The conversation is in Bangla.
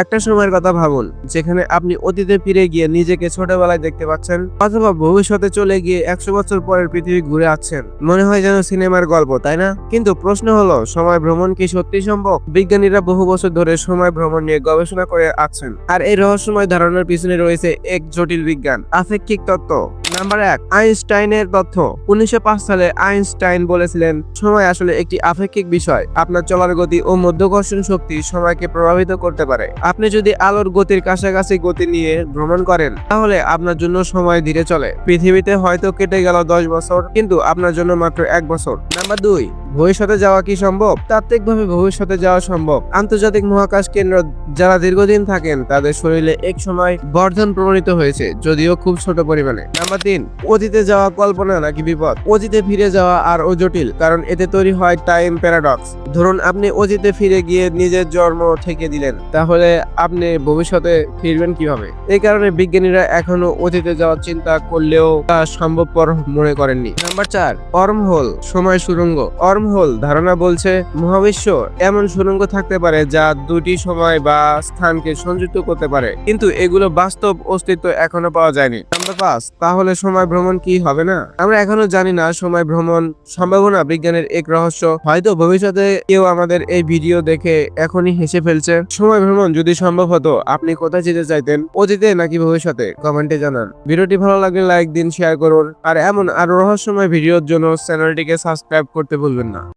একটা সময়ের কথা ভাবুন যেখানে আপনি অতীতে ফিরে গিয়ে নিজেকে ছোটবেলায় দেখতে পাচ্ছেন, অথবা ভবিষ্যতে চলে গিয়ে 100 বছর পরের পৃথিবী ঘুরে আসছেন। মনে হয় যেন সিনেমার গল্প, তাই না? কিন্তু প্রশ্ন হলো, সময় ভ্রমণ কি সত্যি সম্ভব? বিজ্ঞানীরা বহু বছর ধরে সময় ভ্রমণ নিয়ে গবেষণা করে আছেন, আর এই রহস্যময় ধারণার পিছনে রয়েছে এক জটিল বিজ্ঞান, আপেক্ষিক তত্ত্ব। নাম্বার 1, আইনস্টাইনের তথ্য। 1905 সালে আইনস্টাইন বলেছিলেন, সময় আসলে একটি আপেক্ষিক বিষয়। আপনার চলার গতি ও মাধ্যাকর্ষণ শক্তি সময়কে প্রভাবিত করতে পারে। আপনি যদি আলোর গতির কাছাকাছি গতি নিয়ে ভ্রমণ করেন, তাহলে আপনার জন্য সময় ধীরে চলে। পৃথিবীতে হয়তো কেটে গেল 10 বছর, কিন্তু আপনার জন্য মাত্র 1 বছর। নাম্বার 2, ভবিষ্যতে যাওয়া কি সম্ভব? তাত্ত্বিকভাবে ভবিষ্যতে যাওয়া সম্ভব। আন্তর্জাতিক মহাকাশ কেন্দ্র যারা দীর্ঘদিন থাকেন, তাদের শরীরে এক সময় বর্ধন প্রমাণিত হয়েছে, যদিও খুব ছোট পরিমাণে। নাম্বার 3, অতীতে যাওয়া কল্পনা নাকি বিপদ? অতীতে ফিরে যাওয়া আর ও জটিল, কারণ এতে তৈরি হয় টাইম প্যারাডক্স। ধরুন আপনি অতীতে ফিরে গিয়ে নিজের জন্ম থেকে দিলেন, তাহলে আপনি ভবিষ্যতে ফিরবেন কিভাবে? এই কারণে বিজ্ঞানীরা এখনো অতীতে যাওয়ার চিন্তা করলেও তা সম্ভবপর মনে করেননি। নাম্বার 4, ওয়ার্মহোল, সময় সুড়ঙ্গ। ওয়ার্মহোল ধারণা বলছে মহাবিশ্ব এমন সুড়ঙ্গ থাকতে পারে যা দুটি সময় বা স্থানকে সংযুক্ত করতে পারে, কিন্তু এগুলো বাস্তব অস্তিত্ব এখনো পাওয়া যায়নি। নাম্বার 5, তাহলে সময় ভ্রমণ কি হবে না? আমরা এখনো জানি না সময় ভ্রমণ সম্ভাবনা বিজ্ঞানের এক রহস্য। হয়তো ভবিষ্যতে কেউ আমাদের এই ভিডিও দেখে এখনই হেসে ফেলছে। সময় ভ্রমণ যদি সম্ভব হতো, আপনি কোথায় যেতে চাইতেন, অতীতে নাকি ভবিষ্যতে? কমেন্টে জানান। ভিডিওটি ভালো লাগলে লাইক দিন, শেয়ার করুন, আর এমন আরো রহস্যময় ভিডিওর জন্য চ্যানেলটিকে সাবস্ক্রাইব করতে ভুলবেন না।